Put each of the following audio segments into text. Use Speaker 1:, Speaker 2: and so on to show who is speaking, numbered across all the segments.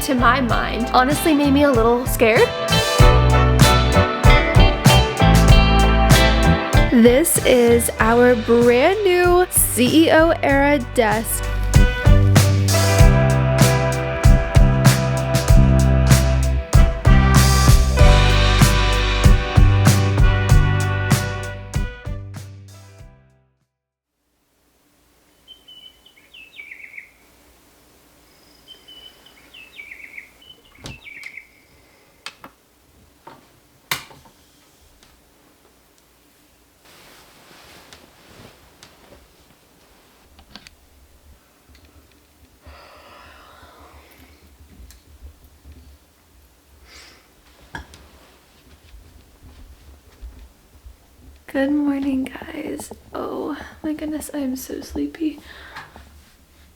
Speaker 1: to my mind, honestly made me a little scared. This is our brand new CEO era desk. Good morning, guys. Oh my goodness, I am so sleepy.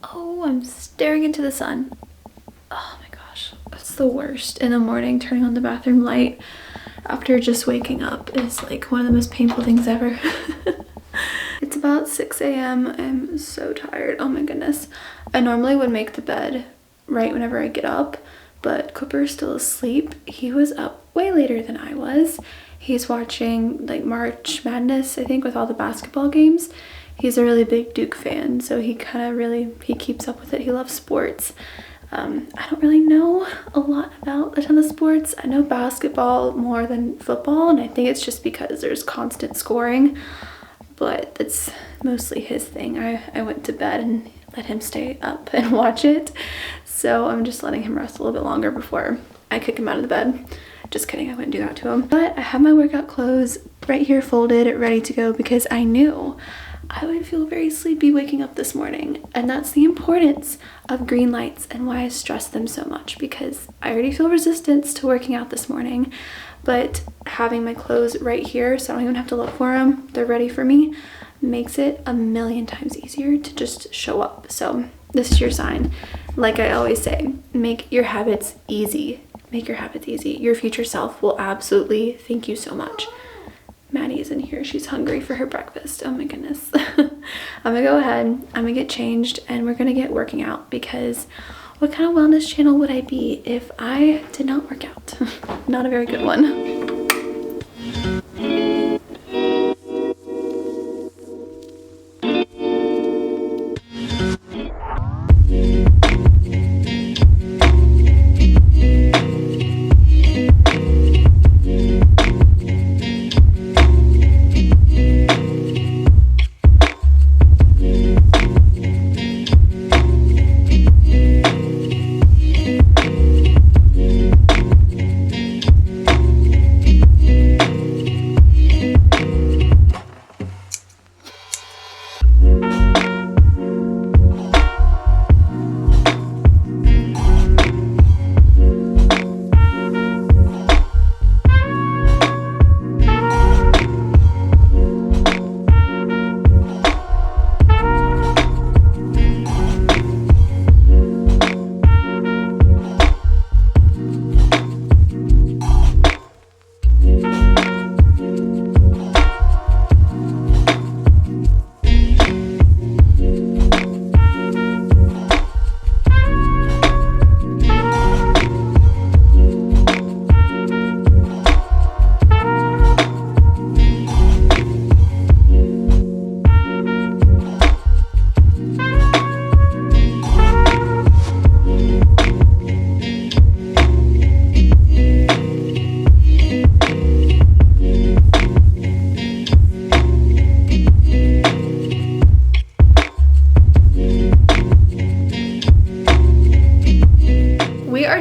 Speaker 1: Oh, I'm staring into the sun. Oh my gosh, that's the worst. In the morning, turning on the bathroom light after just waking up is like one of the most painful things ever. It's about 6 a.m. I'm so tired. Oh my goodness. I normally would make the bed right whenever I get up, but Cooper's still asleep. He was up way later than I was. He's watching like March Madness, I think, with all the basketball games. He's a really big Duke fan, so he keeps up with it. He loves sports. I don't really know a lot about a ton of sports. I know basketball more than football, and I think it's just because there's constant scoring, but it's mostly his thing. I went to bed and let him stay up and watch it, so I'm just letting him rest a little bit longer before I kick him out of the bed. Just kidding, I wouldn't do that to him. But I have my workout clothes right here folded, ready to go, because I knew I would feel very sleepy waking up this morning. And that's the importance of green lights and why I stress them so much, because I already feel resistance to working out this morning. But having my clothes right here, so I don't even have to look for them, they're ready for me, makes it a million times easier to just show up. So this is your sign. Like I always say, make your habits easy. Make your habits easy. Your future self will absolutely thank you so much. Maddie is in here. She's hungry for her breakfast. Oh my goodness. I'm gonna go ahead, I'm gonna get changed, and we're gonna get working out, because what kind of wellness channel would I be if I did not work out? Not a very good one.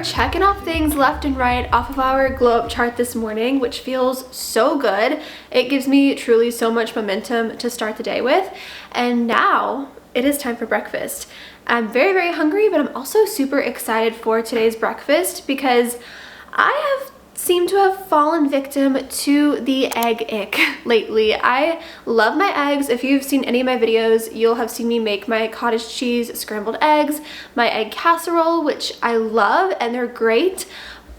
Speaker 1: Checking off things left and right off of our glow up chart this morning, which feels so good. It gives me truly so much momentum to start the day with. And now it is time for breakfast. I'm very, very hungry, but I'm also super excited for today's breakfast because I seem to have fallen victim to the egg ick lately. I love my eggs. If you've seen any of my videos, you'll have seen me make my cottage cheese scrambled eggs, my egg casserole, which I love and they're great,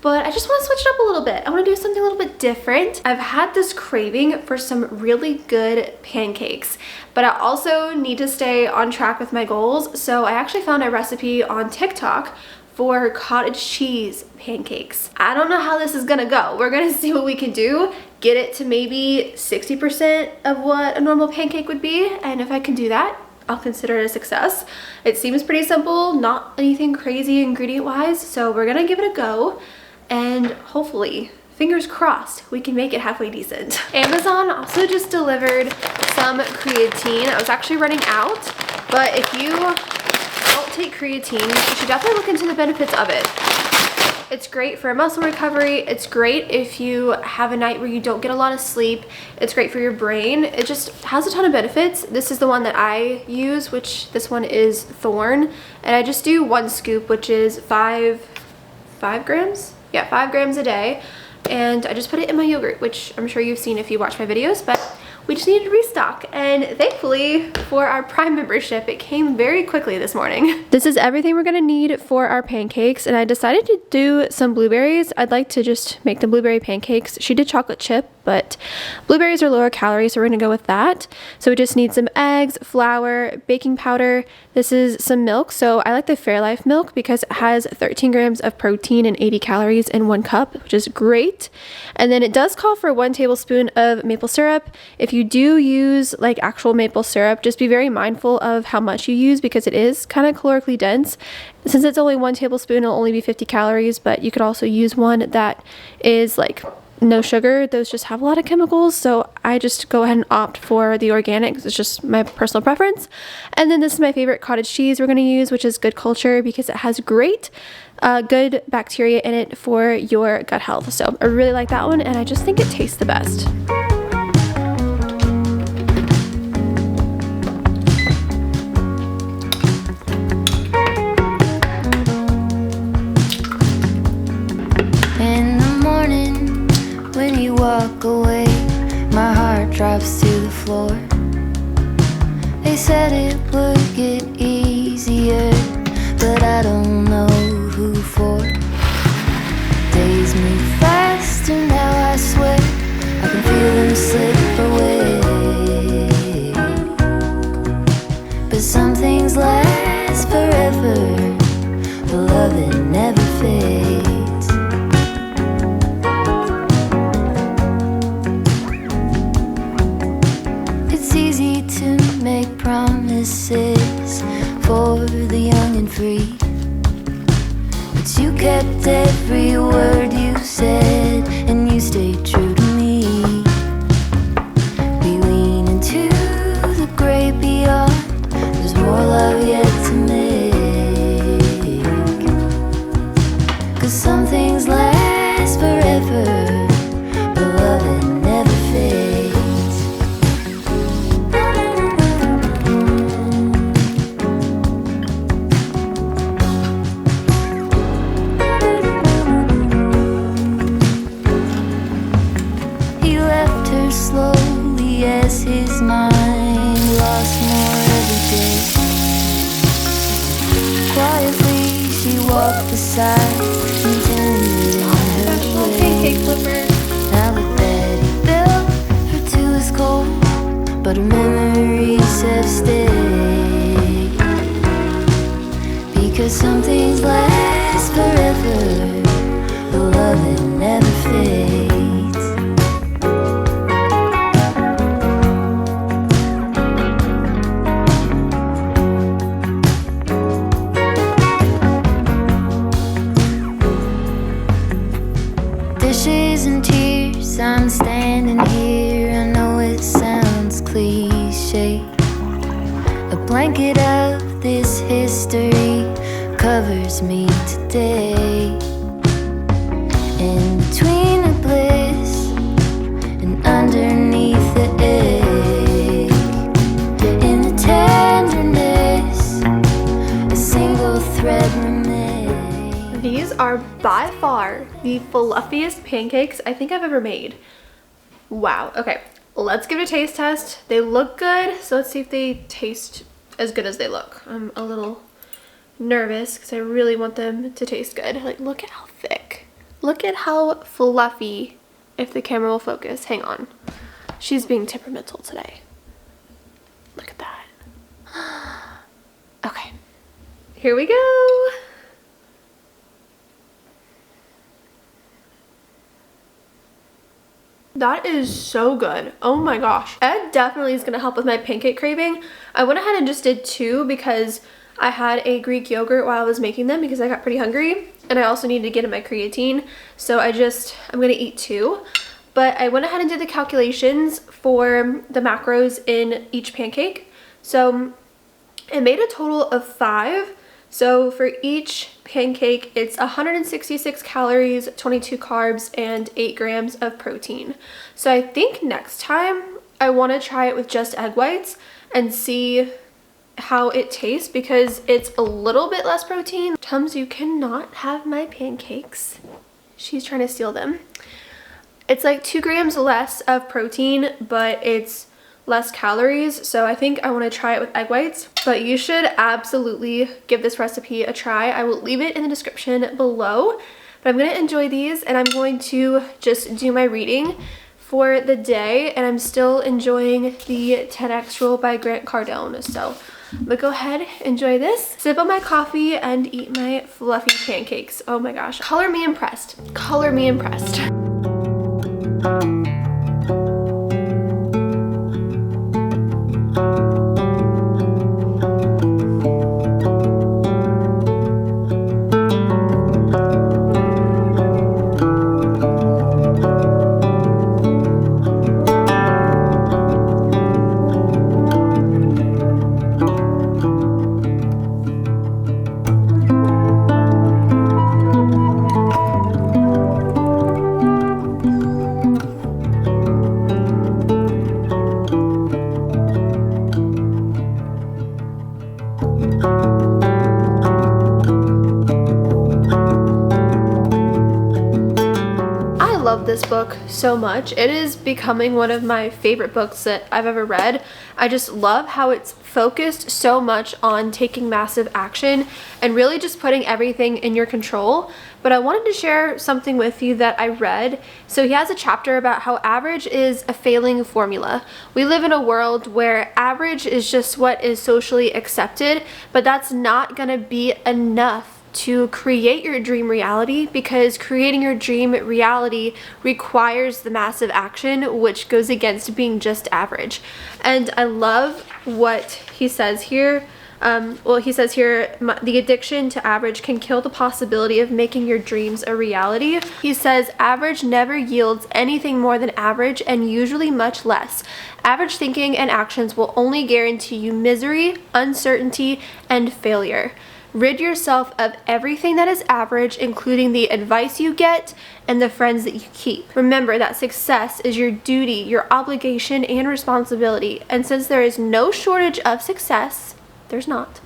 Speaker 1: but I just want to switch it up a little bit. I want to do something a little bit different. I've had this craving for some really good pancakes, but I also need to stay on track with my goals. So I actually found a recipe on TikTok for cottage cheese pancakes. I don't know how this is gonna go. We're gonna see what we can do, get it to maybe 60% of what a normal pancake would be, and if I can do that, I'll consider it a success. It seems pretty simple, not anything crazy ingredient wise, so we're gonna give it a go, and hopefully, fingers crossed, we can make it halfway decent. Amazon also just delivered some creatine. I was actually running out, but if you don't take creatine, you should definitely look into the benefits of it. It's great for muscle recovery. It's great if you have a night where you don't get a lot of sleep. It's great for your brain. It just has a ton of benefits. This is the one that I use, which this one is Thorn. And I just do 1 scoop, which is 5 grams? Yeah, 5 grams a day. And I just put it in my yogurt, which I'm sure you've seen if you watch my videos, but we just needed to restock, and thankfully for our Prime membership, it came very quickly this morning. This is everything we're gonna need for our pancakes, and I decided to do some blueberries. I'd like to just make the blueberry pancakes. She did chocolate chip, but blueberries are lower calorie, so we're gonna go with that. So we just need some eggs, flour, baking powder. This is some milk. So I like the Fairlife milk because it has 13 grams of protein and 80 calories in 1 cup, which is great. And then it does call for 1 tablespoon of maple syrup. If you do use like actual maple syrup, just be very mindful of how much you use because it is kind of calorically dense. Since it's only 1 tablespoon, it'll only be 50 calories, but you could also use one that is like no sugar. Those just have a lot of chemicals, so I just go ahead and opt for the organic. It's just my personal preference. And then this is my favorite cottage cheese we're going to use, which is Good Culture, because it has great good bacteria in it for your gut health. So I really like that one, and I just think it tastes the best.
Speaker 2: Walk away, my heart drops to the floor. They said it would get easier, but I don't know who for. Days move fast and now I swear I can feel them slip away. But some things last forever, the love that never fades. Make promises for the young and free, but you kept every word you said, and you stayed true to me. We lean into the great beyond. There's more love yet to make, 'cause some things last forever, the love that never fades. Slowly as his mind lost more every day. Quietly she walked beside me, tending her
Speaker 1: pancake flipper.
Speaker 2: Now the bed he built for 2 is cold, but her memories have stayed. Because some things last forever, the love that never fades. Dishes and tears, I'm standing here. I know it sounds cliche. A blanket of this history covers me today. In between the bliss and underneath the ache, in the tenderness, a single thread remains.
Speaker 1: These are by far the fluffiest pancakes I think I've ever made. Wow. Okay, let's give it a taste test. They look good, so let's see if they taste as good as they look. I'm a little nervous because I really want them to taste good. Like, look at how thick. Look at how fluffy, if the camera will focus. Hang on. She's being temperamental today. Look at that. Okay, here we go. That is so good. Oh my gosh. That definitely is gonna help with my pancake craving. I went ahead and just did 2 because I had a Greek yogurt while I was making them because I got pretty hungry, and I also needed to get in my creatine. So I'm gonna eat 2. But I went ahead and did the calculations for the macros in each pancake. So it made a total of 5. So for each pancake, it's 166 calories, 22 carbs, and 8 grams of protein. So I think next time I want to try it with just egg whites and see how it tastes because it's a little bit less protein. Tums, you cannot have my pancakes. She's trying to steal them. It's like 2 grams less of protein, but it's less calories, so I think I want to try it with egg whites. But you should absolutely give this recipe a try. I will leave it in the description below. But I'm going to enjoy these, and I'm going to just do my reading for the day, and I'm still enjoying the 10X Rule by Grant Cardone. So I'm gonna go ahead, enjoy this, sip on my coffee, and eat my fluffy pancakes. Oh my gosh, color me impressed. Color me impressed. This book so much. It is becoming one of my favorite books that I've ever read. I just love how it's focused so much on taking massive action and really just putting everything in your control. But I wanted to share something with you that I read. So he has a chapter about how average is a failing formula. We live in a world where average is just what is socially accepted, but that's not gonna be enough to create your dream reality, because creating your dream reality requires the massive action, which goes against being just average. And I love what he says here. He says here, the addiction to average can kill the possibility of making your dreams a reality. He says, average never yields anything more than average, and usually much less. Average thinking and actions will only guarantee you misery, uncertainty, and failure. Rid yourself of everything that is average, including the advice you get and the friends that you keep. Remember that success is your duty, your obligation, and responsibility. And since there is no shortage of success, there's not.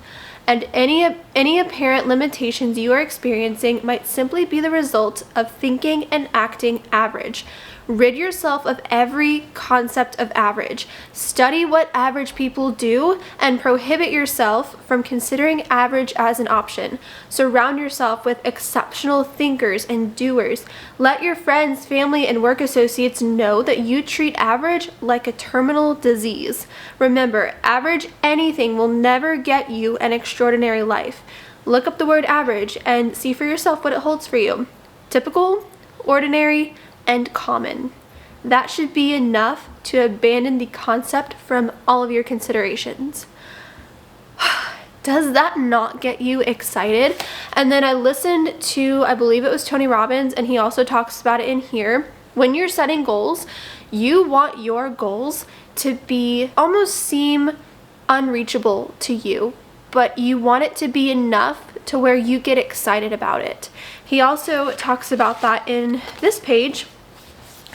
Speaker 1: And any apparent limitations you are experiencing might simply be the result of thinking and acting average. Rid yourself of every concept of average. Study what average people do and prohibit yourself from considering average as an option. Surround yourself with exceptional thinkers and doers. Let your friends, family, and work associates know that you treat average like a terminal disease. Remember, average anything will never get you an extraordinary life. Look up the word average and see for yourself what it holds for you. Typical, ordinary, and common. That should be enough to abandon the concept from all of your considerations. Does that not get you excited? And then I listened to, I believe it was Tony Robbins, and he also talks about it in here. When you're setting goals, you want your goals to be almost seem unreachable to you, but you want it to be enough to where you get excited about it. He also talks about that in this page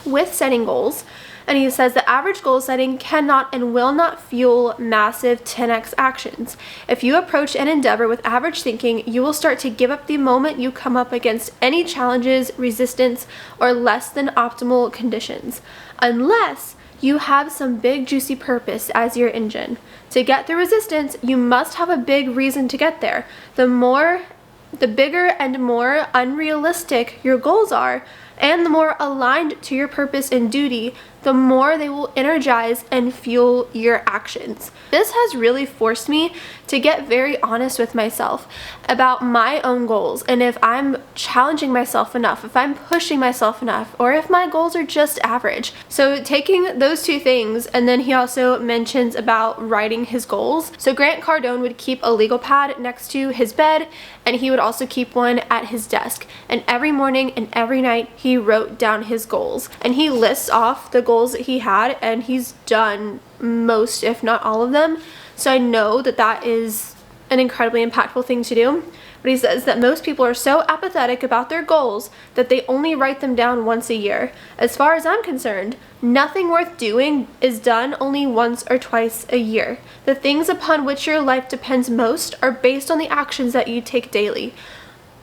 Speaker 1: with setting goals, and he says that average goal setting cannot and will not fuel massive 10x actions. If you approach an endeavor with average thinking, you will start to give up the moment you come up against any challenges, resistance, or less than optimal conditions, unless you have some big juicy purpose as your engine. To get through resistance, you must have a big reason to get there. The bigger and more unrealistic your goals are, and the more aligned to your purpose and duty, the more they will energize and fuel your actions. This has really forced me to get very honest with myself about my own goals, and if I'm challenging myself enough, if I'm pushing myself enough, or if my goals are just average. So taking those two things, and then he also mentions about writing his goals. So Grant Cardone would keep a legal pad next to his bed, and he would also keep one at his desk. And every morning and every night he wrote down his goals, and he lists off the goals that he had, and he's done most, if not all of them. So I know that that is an incredibly impactful thing to do. But he says that most people are so apathetic about their goals that they only write them down once a year. As far as I'm concerned, nothing worth doing is done only once or twice a year. The things upon which your life depends most are based on the actions that you take daily.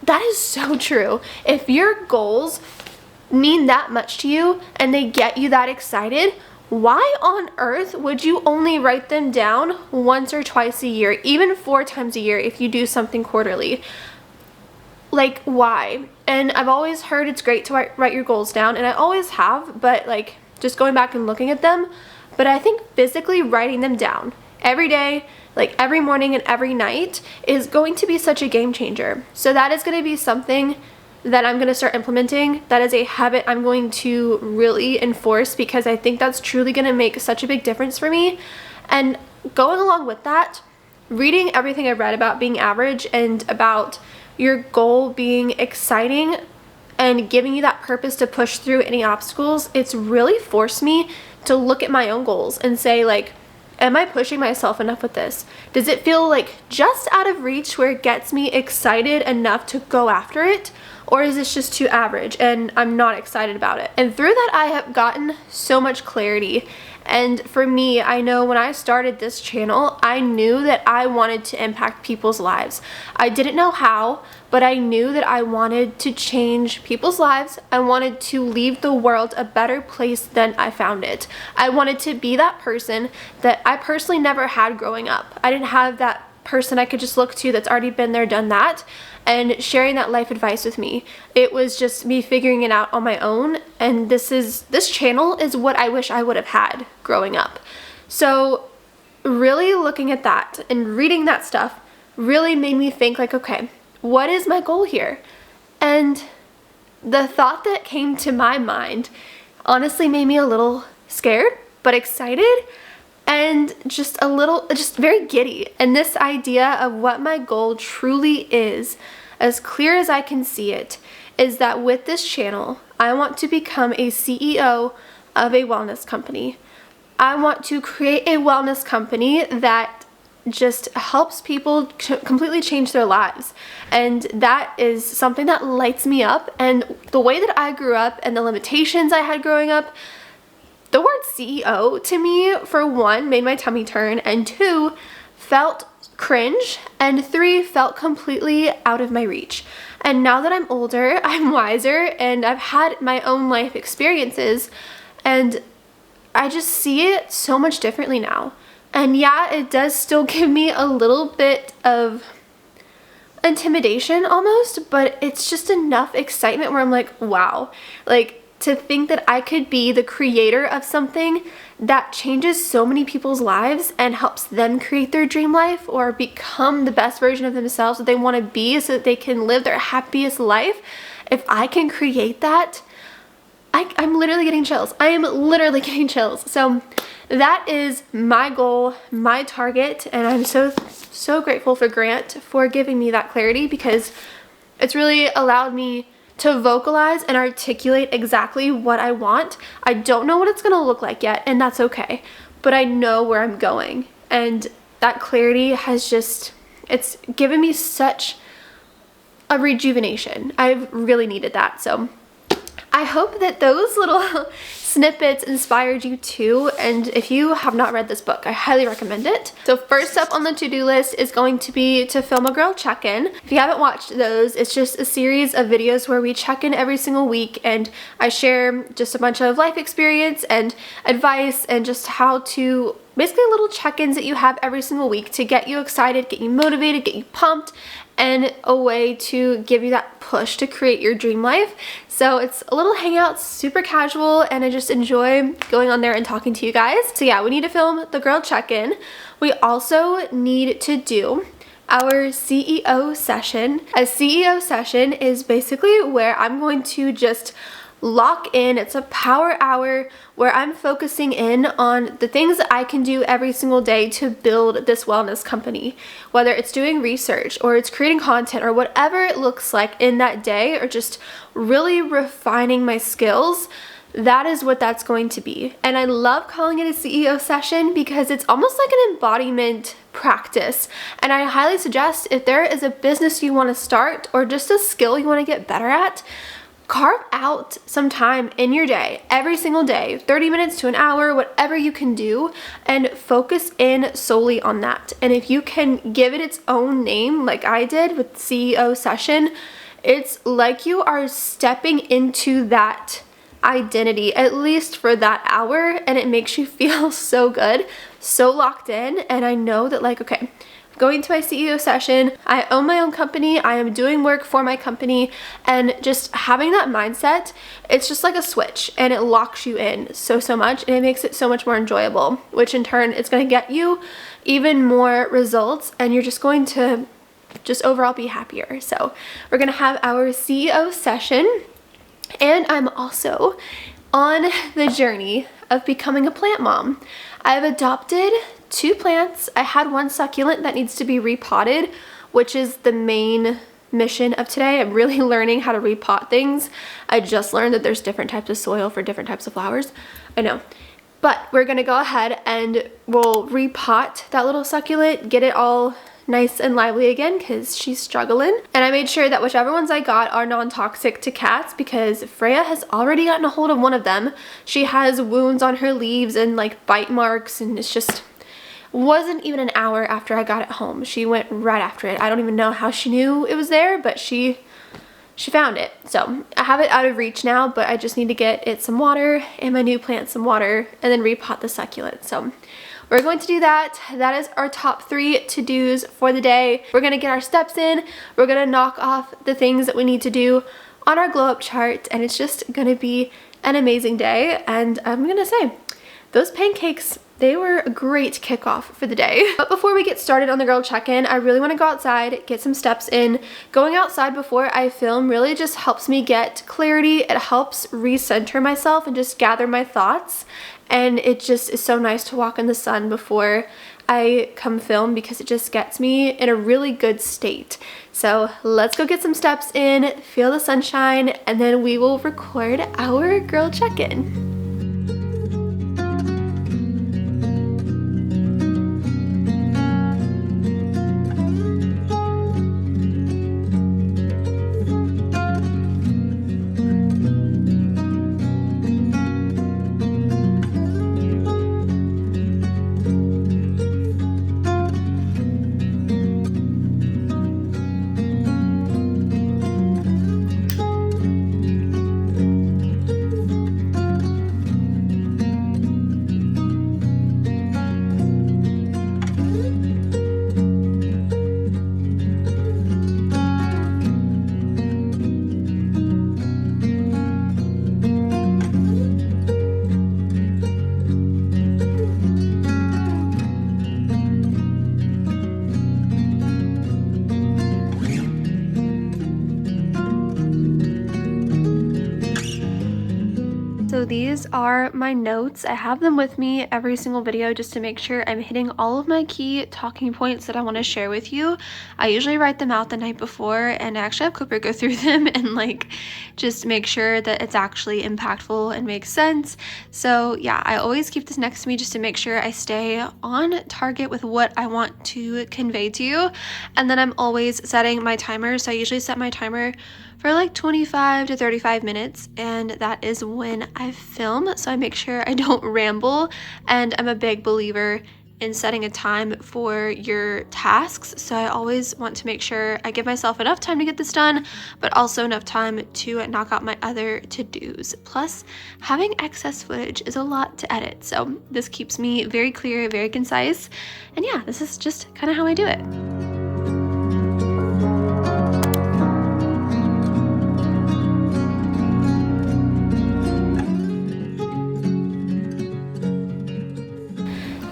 Speaker 1: That is so true. If your goals mean that much to you and they get you that excited, why on earth would you only write them down once or twice a year, even 4 times a year if you do something quarterly? Like, why? And I've always heard it's great to write your goals down, and I always have, but like just going back and looking at them. But I think physically writing them down every day, like every morning and every night, is going to be such a game changer. So that is going to be something that I'm going to start implementing. That is a habit I'm going to really enforce, because I think that's truly going to make such a big difference for me. And going along with that, reading everything I've read about being average and about your goal being exciting and giving you that purpose to push through any obstacles, it's really forced me to look at my own goals and say, like, am I pushing myself enough with this? Does it feel like just out of reach where it gets me excited enough to go after it? Or is this just too average and I'm not excited about it? And through that, I have gotten so much clarity. And for me, I know when I started this channel, I knew that I wanted to impact people's lives. I didn't know how, but I knew that I wanted to change people's lives. I wanted to leave the world a better place than I found it. I wanted to be that person that I personally never had growing up. I didn't have that person I could just look to that's already been there, done that, and sharing that life advice with me. It was just me figuring it out on my own, and this channel is what I wish I would have had growing up. So really looking at that and reading that stuff really made me think, like, okay, what is my goal here? And the thought that came to my mind honestly made me a little scared, but excited, and just very giddy. And this idea of what my goal truly is, as clear as I can see it, is that with this channel, I want to become a CEO of a wellness company. I want to create a wellness company that just helps people completely change their lives. And that is something that lights me up. And the way that I grew up and the limitations I had growing up, the word CEO to me, for one, made my tummy turn, and 2, felt cringe, and 3, felt completely out of my reach. And now that I'm older, I'm wiser, and I've had my own life experiences, and I just see it so much differently now. And yeah, it does still give me a little bit of intimidation almost, but it's just enough excitement where I'm like, wow, like, to think that I could be the creator of something that changes so many people's lives and helps them create their dream life or become the best version of themselves that they want to be so that they can live their happiest life. If I can create that, I'm literally getting chills. I am literally getting chills. So that is my goal, my target, and I'm so grateful for Grant for giving me that clarity, because it's really allowed me to vocalize and articulate exactly what I want. I don't know what it's gonna look like yet, and that's okay, but I know where I'm going, and that clarity has it's given me such a rejuvenation. I've really needed that. So I hope that those little snippets inspired you too, and if you have not read this book, I highly recommend it. So first up on the to-do list is going to be to film a girl check-in. If you haven't watched those, it's just a series of videos where we check in every single week, and I share just a bunch of life experience and advice and just how to, basically little check-ins that you have every single week to get you excited, get you motivated, get you pumped, and a way to give you that push to create your dream life. So it's a little hangout, super casual, and I just enjoy going on there and talking to you guys. So yeah, we need to film the girl check-in. We also need to do our CEO session. A CEO session is basically where I'm going to just lock in. It's a power hour where I'm focusing in on the things that I can do every single day to build this wellness company, whether it's doing research or it's creating content or whatever it looks like in that day, or just really refining my skills. That is what that's going to be. And I love calling it a CEO session because it's almost like an embodiment practice. And I highly suggest, if there is a business you want to start or just a skill you want to get better at, carve out some time in your day, every single day, 30 minutes to an hour, whatever you can do, and focus in solely on that. And if you can give it its own name, like I did with CEO session, it's like you are stepping into that identity, at least for that hour, and it makes you feel so good, so locked in. And I know that, like, okay, going to my CEO session, I own my own company, I am doing work for my company, and just having that mindset, it's just like a switch, and it locks you in so much, and it makes it so much more enjoyable, which in turn it's going to get you even more results, and you're just going to just overall be happier. So we're going to have our CEO session, and I'm also on the journey of becoming a plant mom. I've adopted 2 plants. I had 1 succulent that needs to be repotted, which is the main mission of today. I'm really learning how to repot things. I just learned that there's different types of soil for different types of flowers. I know. But we're gonna go ahead and we'll repot that little succulent, get it all nice and lively again because she's struggling. And I made sure that whichever ones I got are non-toxic to cats because Freya has already gotten a hold of one of them. She has wounds on her leaves and like bite marks, and it's just wasn't even an hour after I got it home. She went right after it. I don't even know how she knew it was there, but she found it. So I have it out of reach now, but I just need to get it some water and my new plant some water and then repot the succulent. So we're going to do that. That is our top 3 to-dos for the day. We're gonna get our steps in. We're gonna knock off the things that we need to do on our glow up chart, and it's just gonna be an amazing day. And I'm gonna say, those pancakes, they were a great kickoff for the day. But before we get started on the girl check-in, I really want to go outside, get some steps in. Going outside before I film really just helps me get clarity. It helps recenter myself and just gather my thoughts. And it just is so nice to walk in the sun before I come film because it just gets me in a really good state. So let's go get some steps in, feel the sunshine, and then we will record our girl check-in. So these are my notes. I have them with me every single video just to make sure I'm hitting all of my key talking points that I want to share with you. I usually write them out the night before, and I actually have Cooper go through them and like just make sure that it's actually impactful and makes sense. So yeah, I always keep this next to me just to make sure I stay on target with what I want to convey to you. And then I'm always setting my timer. So I usually set my timer for like 25 to 35 minutes, and that is when I film, so I make sure I don't ramble. And I'm a big believer in setting a time for your tasks, so I always want to make sure I give myself enough time to get this done, but also enough time to knock out my other to-dos. Plus, having excess footage is a lot to edit, so this keeps me very clear, very concise, and yeah, this is just kind of how I do it.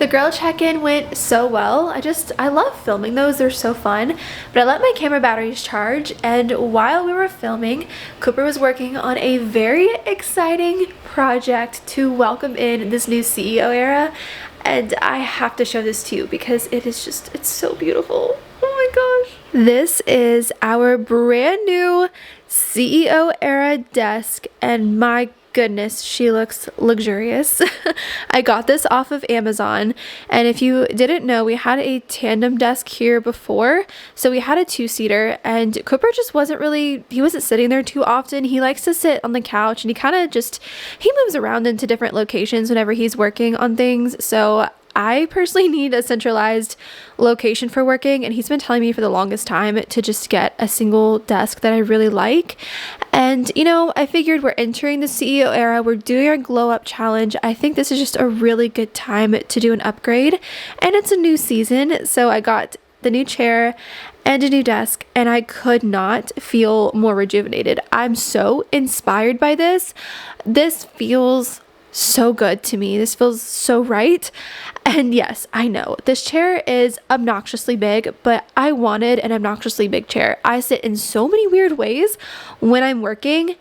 Speaker 1: The girl check-in went so well. I love filming those, they're so fun. But I let my camera batteries charge, and while we were filming, Cooper was working on a very exciting project to welcome in this new CEO era. And I have to show this to you because it's so beautiful. Oh my gosh. This is our brand new CEO era desk, and my goodness, she looks luxurious. I got this off of Amazon, and if you didn't know, we had a tandem desk here before, so we had a two-seater, and Cooper just he wasn't sitting there too often. He likes to sit on the couch, and he moves around into different locations whenever he's working on things, so I personally need a centralized location for working, and he's been telling me for the longest time to just get a single desk that I really like. And I figured we're entering the CEO era, we're doing our glow up challenge. I think this is just a really good time to do an upgrade, and it's a new season, so I got the new chair and a new desk, and I could not feel more rejuvenated. I'm so inspired by this. This feels so good to me. This feels so right. And yes, I know this chair is obnoxiously big, but I wanted an obnoxiously big chair. I sit in so many weird ways when I'm working.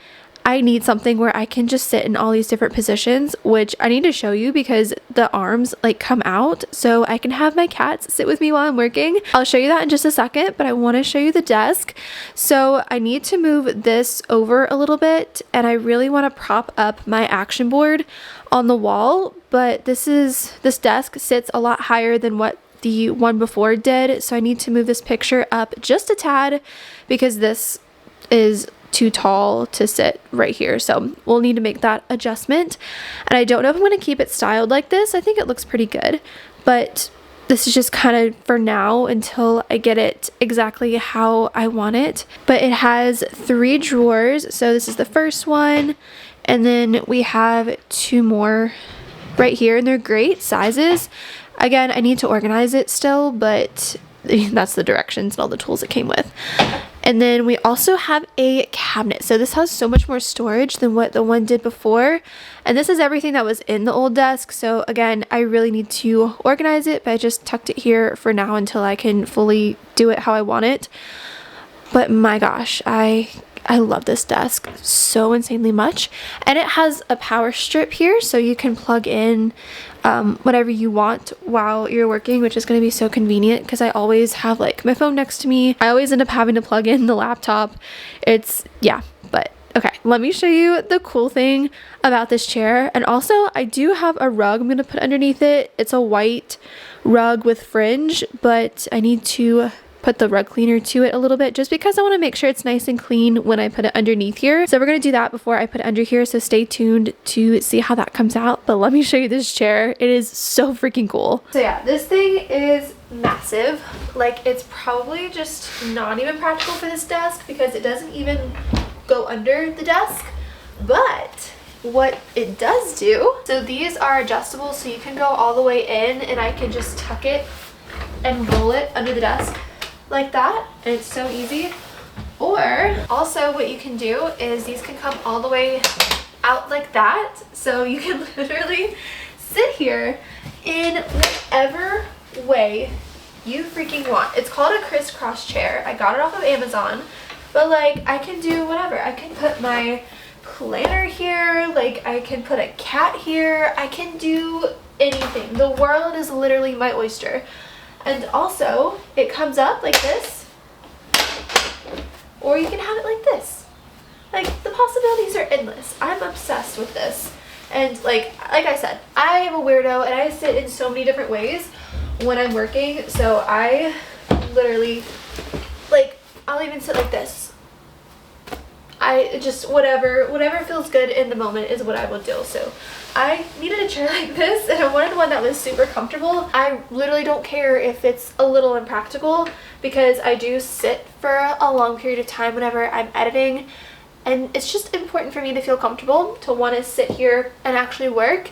Speaker 1: I need something where I can just sit in all these different positions, which I need to show you because the arms come out so I can have my cats sit with me while I'm working. I'll show you that in just a second, but I want to show you the desk. So I need to move this over a little bit, and I really want to prop up my action board on the wall, but this desk sits a lot higher than what the one before did, so I need to move this picture up just a tad because this is too tall to sit right here, so we'll need to make that adjustment. And I don't know if I'm going to keep it styled like this. I think it looks pretty good, but this is just kind of for now until I get it exactly how I want it. But it has 3 drawers, so this is the first one, and then we have 2 more right here, and they're great sizes. Again, I need to organize it still, but that's the directions and all the tools it came with. And then we also have a cabinet. So this has so much more storage than what the one did before. And this is everything that was in the old desk. So again, I really need to organize it, but I just tucked it here for now until I can fully do it how I want it. But my gosh, I love this desk so insanely much. And it has a power strip here, so you can plug in whatever you want while you're working, which is going to be so convenient because I always have my phone next to me. I always end up having to plug in the laptop. But okay, let me show you the cool thing about this chair. And also, I do have a rug I'm going to put underneath it. It's a white rug with fringe, but I need to put the rug cleaner to it a little bit just because I want to make sure it's nice and clean when I put it underneath here. So we're going to do that before I put it under here, so stay tuned to see how that comes out. But let me show you this chair. It is so freaking cool. So yeah, this thing is massive. It's probably just not even practical for this desk because it doesn't even go under the desk. But what it does do, so these are adjustable, so you can go all the way in and I can just tuck it and roll it under the desk like that, and it's so easy. Or also what you can do is these can come all the way out like that, so you can literally sit here in whatever way you freaking want. It's called a crisscross chair. I got it off of Amazon, but I can do whatever. I can put my planner here, I can put a cat here, I can do anything. The world is literally my oyster. And also, it comes up like this, or you can have it like this. The possibilities are endless. I'm obsessed with this. And like I said, I am a weirdo and I sit in so many different ways when I'm working. So I literally, I'll even sit like this. I just, whatever feels good in the moment is what I will do. So I needed a chair like this, and I wanted one that was super comfortable. I literally don't care if it's a little impractical because I do sit for a long period of time whenever I'm editing, and it's just important for me to feel comfortable, to want to sit here and actually work.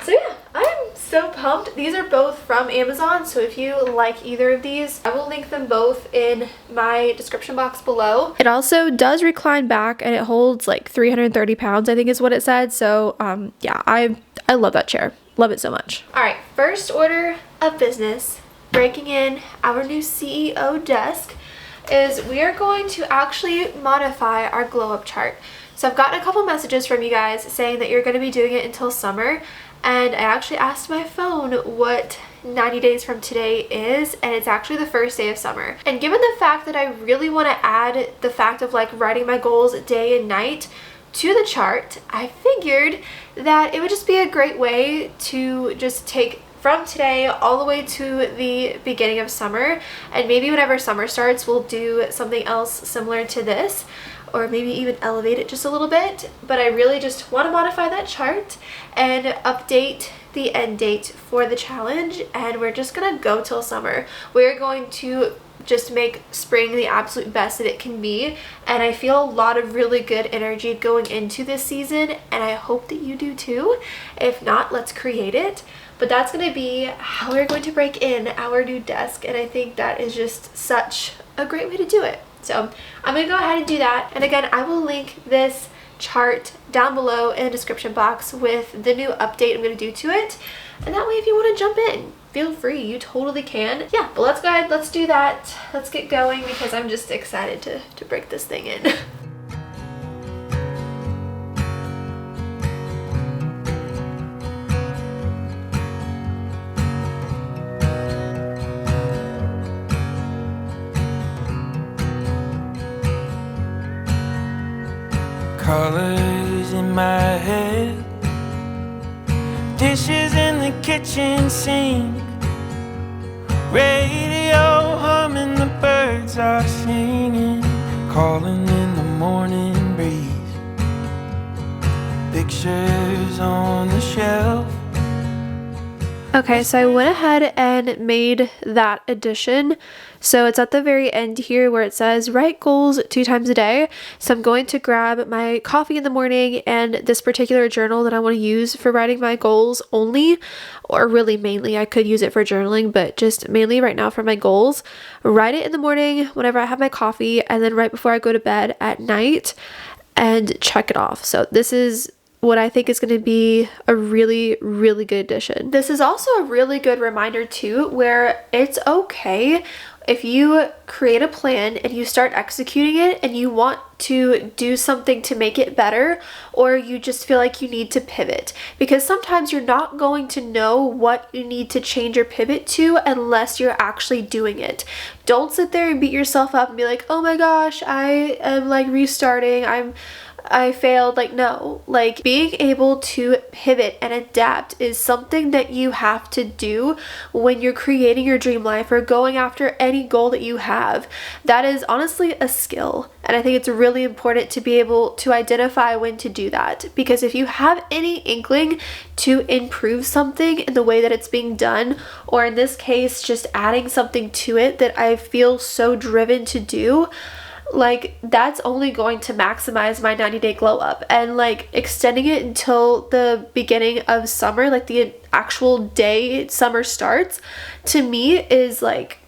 Speaker 1: So yeah, I'm so pumped. These are both from Amazon, so if you like either of these, I will link them both in my description box below. It also does recline back and it holds 330 pounds, I think is what it said. So yeah, I I love that chair. Love it so much. All right, first order of business, breaking in our new CEO desk, is we are going to actually modify our glow up chart. So I've gotten a couple messages from you guys saying that you're going to be doing it until summer, and I actually asked my phone what 90 days from today is, and it's actually the first day of summer. And given the fact that I really want to add the fact of like writing my goals day and night to the chart, I figured that it would just be a great way to just take from today all the way to the beginning of summer, and maybe whenever summer starts we'll do something else similar to this, or maybe even elevate it just a little bit. But I really just want to modify that chart and update the end date for the challenge, and we're just gonna go till summer. We're going to just make spring the absolute best that it can be, and I feel a lot of really good energy going into this season, and I hope that you do too. If not, let's create it. But that's going to be how we're going to break in our new desk, and I think that is just such a great way to do it. So I'm going to go ahead and do that, and again, I will link this chart down below in the description box with the new update I'm going to do to it, and that way if you want to jump in, feel free, you totally can. Yeah, but let's go ahead, let's do that. Let's get going because I'm just excited to break this thing in.
Speaker 3: Colors in my head, dishes in the kitchen sink, radio humming, the birds are singing, calling in the morning breeze, pictures on the shelf.
Speaker 1: Okay, so I went ahead and made that addition. So it's at the very end here where it says write goals 2 times a day. So I'm going to grab my coffee in the morning and this particular journal that I want to use for writing my goals only, or really mainly. I could use it for journaling, but just mainly right now for my goals. Write it in the morning whenever I have my coffee, and then right before I go to bed at night, and check it off. So this is what I think is going to be a really, really good addition. This is also a really good reminder too, where it's okay if you create a plan and you start executing it and you want to do something to make it better, or you just feel like you need to pivot, because sometimes you're not going to know what you need to change or pivot to unless you're actually doing it. Don't sit there and beat yourself up and be like, oh my gosh, I am like restarting, I failed. Like, no, like being able to pivot and adapt is something that you have to do when you're creating your dream life or going after any goal that you have. That is honestly a skill, and I think it's really important to be able to identify when to do that, because if you have any inkling to improve something in the way that it's being done, or in this case just adding something to it that I feel so driven to do, like that's only going to maximize my 90-day glow up. And like extending it until the beginning of summer, like the actual day summer starts, to me is like,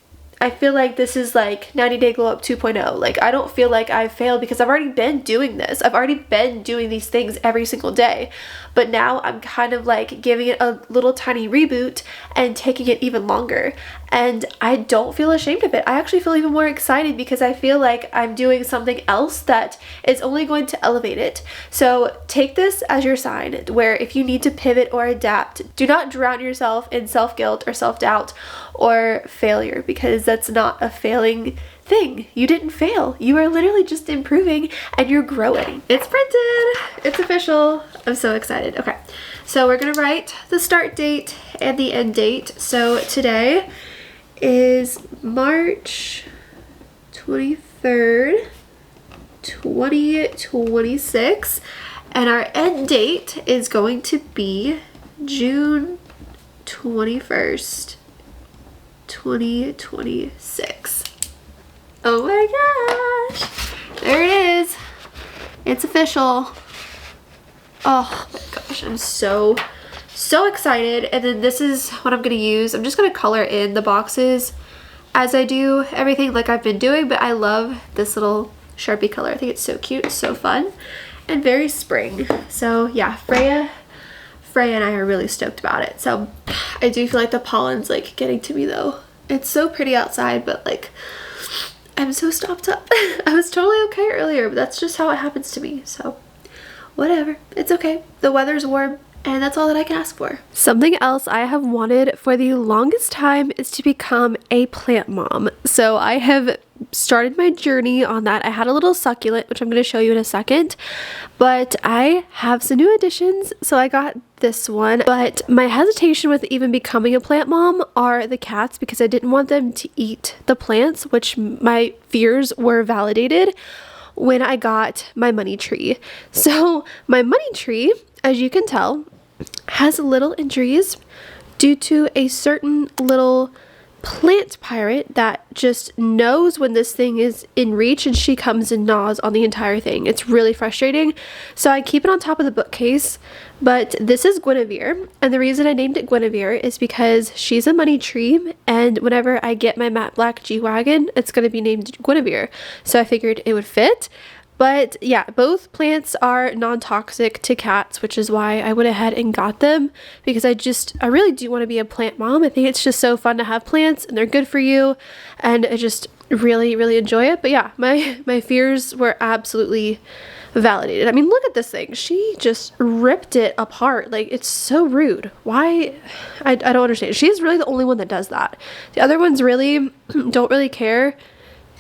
Speaker 1: I feel like this is like 90-day glow up 2.0. Like I don't feel like I've failed because I've already been doing this. I've already been doing these things every single day. But now I'm kind of like giving it a little tiny reboot and taking it even longer. And I don't feel ashamed of it. I actually feel even more excited because I feel like I'm doing something else that is only going to elevate it. So take this as your sign where if you need to pivot or adapt, do not drown yourself in self-guilt or self-doubt or failure, because that's not a failing thing. You didn't fail. You are literally just improving and you're growing. It's printed. It's official. I'm so excited. Okay, so we're gonna write the start date and the end date. So today is March 23rd, 2026, and our end date is going to be June 21st, 2026. Oh my gosh, there it is. It's official. Oh my gosh, I'm so excited. And then this is what I'm gonna use. I'm just gonna color in the boxes as I do everything like I've been doing, but I love this little Sharpie color. I think it's so cute, so fun, and very spring. So yeah, Freya and I are really stoked about it. So I do feel like the pollen's like getting to me though. It's so pretty outside, but like I'm so stopped up. I was totally okay earlier, but that's just how it happens to me. So whatever, it's okay. The weather's warm and that's all that I can ask for. Something else I have wanted for the longest time is to become a plant mom. So I have started my journey on that. I had a little succulent, which I'm going to show you in a second, but I have some new additions. So I got this one, but my hesitation with even becoming a plant mom are the cats, because I didn't want them to eat the plants, which my fears were validated when I got my money tree. So my money tree, as you can tell, has little injuries due to a certain little plant pirate that just knows when this thing is in reach, and she comes and gnaws on the entire thing. It's really frustrating. So I keep it on top of the bookcase, but this is Guinevere, and the reason I named it Guinevere is because she's a money tree, and whenever I get my matte black G-Wagon, it's going to be named Guinevere. So I figured it would fit. But yeah, both plants are non-toxic to cats, which is why I went ahead and got them, because I really do want to be a plant mom. I think it's just so fun to have plants, and they're good for you, and I just really, really enjoy it. But yeah, my fears were absolutely validated. I mean, look at this thing. She just ripped it apart. Like, it's so rude. Why? I don't understand. She's really the only one that does that. The other ones really don't really care.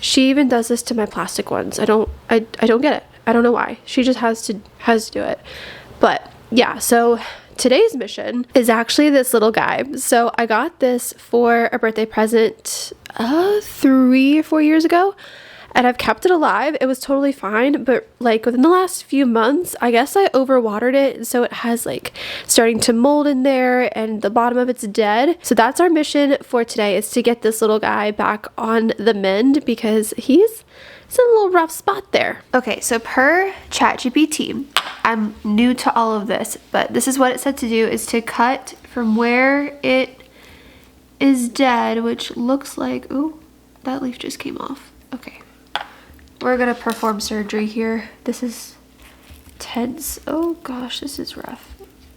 Speaker 1: She even does this to my plastic ones. I don't get it. I don't know why. She just has to do it. But yeah, so today's mission is actually this little guy. So I got this for a birthday present 3 or 4 years ago, and I've kept it alive. It was totally fine, but like within the last few months, I guess I overwatered it, and so it has like starting to mold in there, and the bottom of it's dead. So that's our mission for today, is to get this little guy back on the mend, because he's in a little rough spot there. Okay, so per ChatGPT, I'm new to all of this, but this is what it said to do, is to cut from where it is dead, which looks like, ooh, that leaf just came off. Okay. We're gonna perform surgery here. This is tense. Oh gosh, this is rough.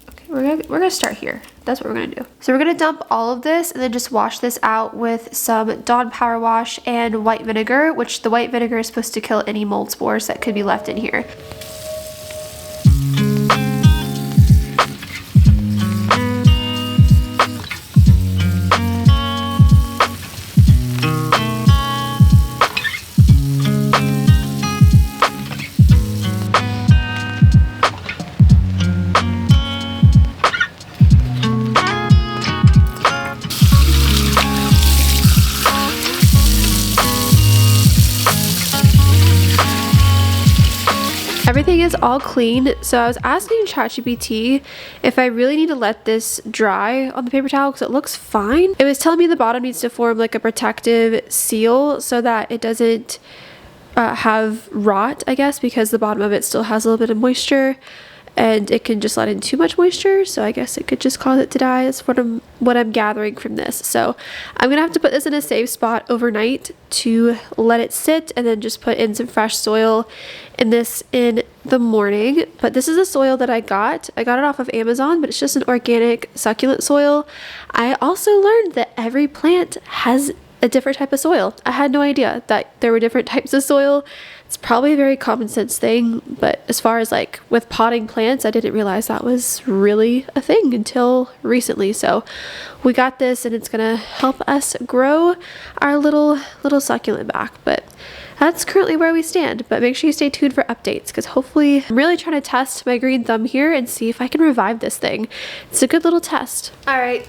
Speaker 1: Okay, we're gonna start here. That's what we're gonna do. So we're gonna dump all of this and then just wash this out with some Dawn Power Wash and white vinegar, which the white vinegar is supposed to kill any mold spores that could be left in here. Everything is all clean, so I was asking ChatGPT if I really need to let this dry on the paper towel, because it looks fine. It was telling me the bottom needs to form like a protective seal so that it doesn't have rot, I guess, because the bottom of it still has a little bit of moisture, and it can just let in too much moisture, so I guess it could just cause it to die. That's what I'm gathering from this. So I'm gonna have to put this in a safe spot overnight to let it sit, and then just put in some fresh soil in this in the morning. But this is a soil that I got it off of Amazon, but it's just an organic succulent soil. I also learned that every plant has a different type of soil. I had no idea that there were different types of soil. It's probably a very common sense thing, but as far as like with potting plants, I didn't realize that was really a thing until recently. So we got this, and it's gonna help us grow our little succulent back. But that's currently where we stand. But make sure you stay tuned for updates, because hopefully I'm really trying to test my green thumb here and see if I can revive this thing. It's a good little test. All right,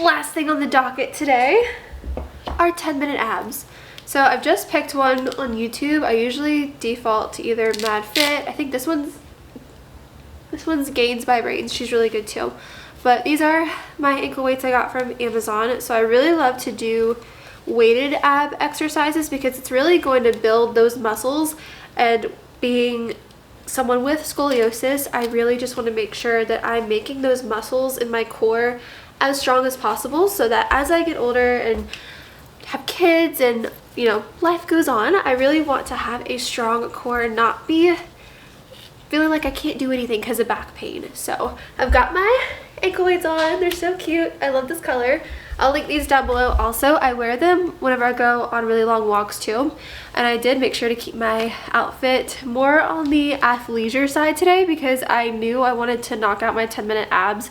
Speaker 1: last thing on the docket today are 10-minute abs. So I've just picked one on YouTube. I usually default to either Mad Fit. I think this one's Gains by Brains. She's really good too. But these are my ankle weights I got from Amazon. So I really love to do weighted ab exercises, because it's really going to build those muscles. And being someone with scoliosis, I really just want to make sure that I'm making those muscles in my core as strong as possible, so that as I get older and have kids and, you know, life goes on, I really want to have a strong core and not be
Speaker 4: feeling like I can't do anything because of back pain. So I've got my ankle weights on. They're so cute. I love this color. I'll link these down below. Also, I wear them whenever I go on really long walks too. And I did make sure to keep my outfit more on the athleisure side today because I knew I wanted to knock out my 10-minute abs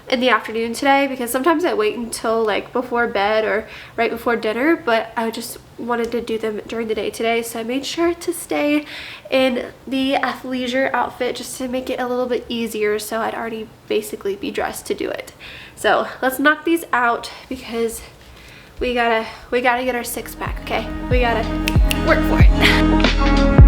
Speaker 4: in the afternoon today, because sometimes I wait until like before bed or right before dinner, but I just wanted to do them during the day today, so I made sure to stay in the athleisure outfit just to make it a little bit easier, so I'd already basically be dressed to do it. So let's knock these out because we gotta get our six-pack, okay? We gotta work for it.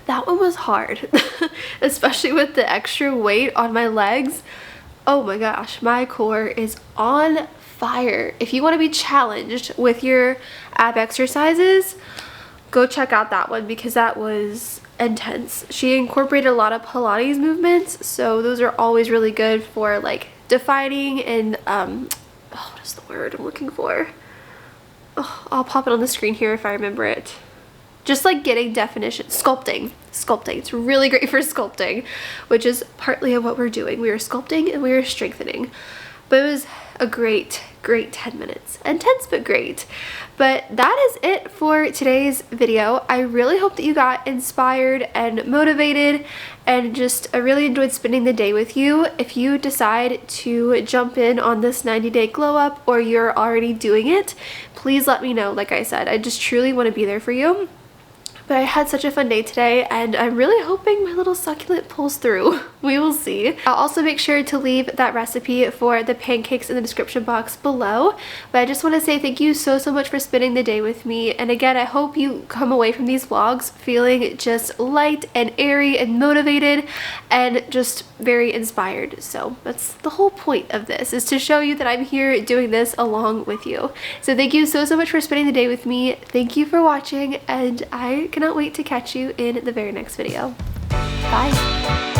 Speaker 4: That one was hard, especially with the extra weight on my legs. Oh my gosh, my core is on fire. If you want to be challenged with your ab exercises, go check out that one because that was intense. She incorporated a lot of Pilates movements, so those are always really good for like defining and what is the word I'm looking for? Oh, I'll pop it on the screen here if I remember it. Just like getting definition, sculpting. It's really great for sculpting, which is partly of what we're doing. We are sculpting and we are strengthening. But it was a great 10 minutes. Intense, but great. But that is it for today's video. I really hope that you got inspired and motivated, and just I really enjoyed spending the day with you. If you decide to jump in on this 90-day glow up, or you're already doing it, please let me know. Like I said, I just truly want to be there for you. But I had such a fun day today, and I'm really hoping my little succulent pulls through. We will see. I'll also make sure to leave that recipe for the pancakes in the description box below. But I just want to say thank you so much for spending the day with me. And again, I hope you come away from these vlogs feeling just light and airy and motivated and just very inspired. So that's the whole point of this, is to show you that I'm here doing this along with you. So thank you so much for spending the day with me. Thank you for watching, and I cannot wait to catch you in the very next video. Bye.